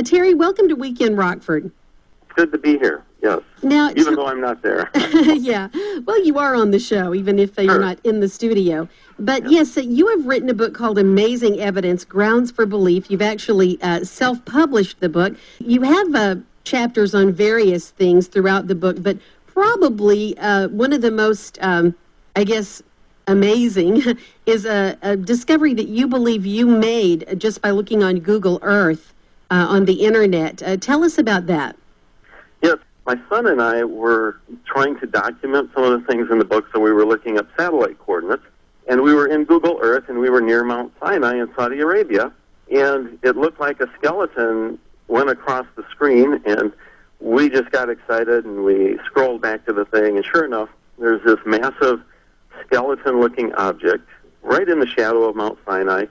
Terry, welcome to Weekend Rockford. It's good to be here, yes. Now, even though I'm not there. Yeah. Well, you are on the show, even if you're not in the studio. But yes, you have written a book called Amazing Evidence, Grounds for Belief. You've actually self-published the book. You have chapters on various things throughout the book, but probably one of the most, amazing is a discovery that you believe you made just by looking on Google Earth on the internet. Tell us about that. Yes, my son and I were trying to document some of the things in the book, so we were looking up satellite coordinates, and we were in Google Earth, and we were near Mount Sinai in Saudi Arabia, and it looked like a skeleton went across the screen, and we just got excited, and we scrolled back to the thing, and sure enough, there's this massive skeleton-looking object right in the shadow of Mount Sinai.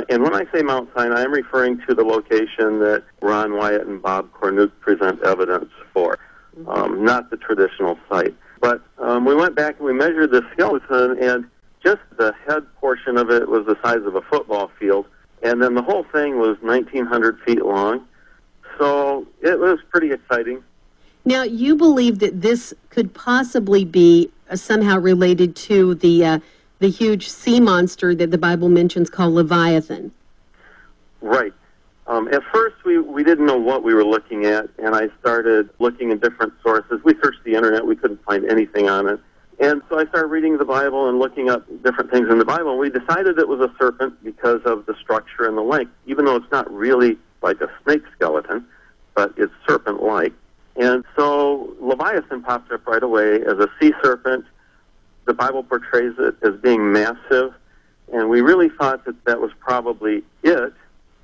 And when I say Mount Sinai, I'm referring to the location that Ron Wyatt and Bob Cornuke present evidence for, not the traditional site. But we went back and we measured the skeleton, and just the head portion of it was the size of a football field, and then the whole thing was 1,900 feet long. So it was pretty exciting. Now, you believe that this could possibly be somehow related to the huge sea monster that the Bible mentions called Leviathan. Right. At first, we didn't know what we were looking at, and I started looking in different sources. We searched the internet. We couldn't find anything on it. And so I started reading the Bible and looking up different things in the Bible. And we decided it was a serpent because of the structure and the length, even though it's not really like a snake skeleton, but it's serpent-like. And so Leviathan popped up right away as a sea serpent. The Bible portrays it as being massive, and we really thought that that was probably it.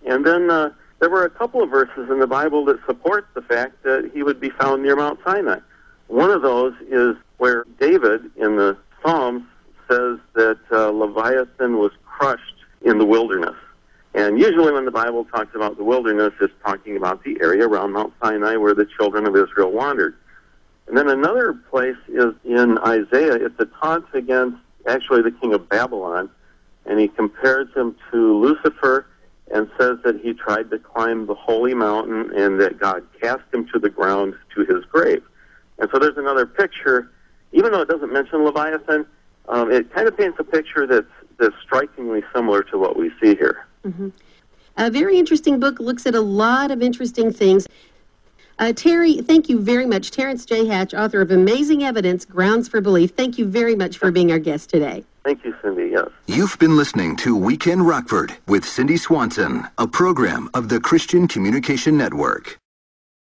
And then there were a couple of verses in the Bible that support the fact that he would be found near Mount Sinai. One of those is where David in the Psalms says that Leviathan was crushed in the wilderness. And usually when the Bible talks about the wilderness, it's talking about the area around Mount Sinai where the children of Israel wandered. And then another place is in Isaiah. It's a taunt against actually the king of Babylon, and he compares him to Lucifer and says that he tried to climb the holy mountain and that God cast him to the ground to his grave. And so there's another picture. Even though it doesn't mention Leviathan, it kind of paints a picture that's strikingly similar to what we see here. Mm-hmm. A very interesting book, looks at a lot of interesting things. Terry, thank you very much. Terrence J. Hatch, author of Amazing Evidence, Grounds for Belief. Thank you very much for being our guest today. Thank you, Cindy, yes. You've been listening to Weekend Rockford with Cindy Swanson, a program of the Christian Communication Network.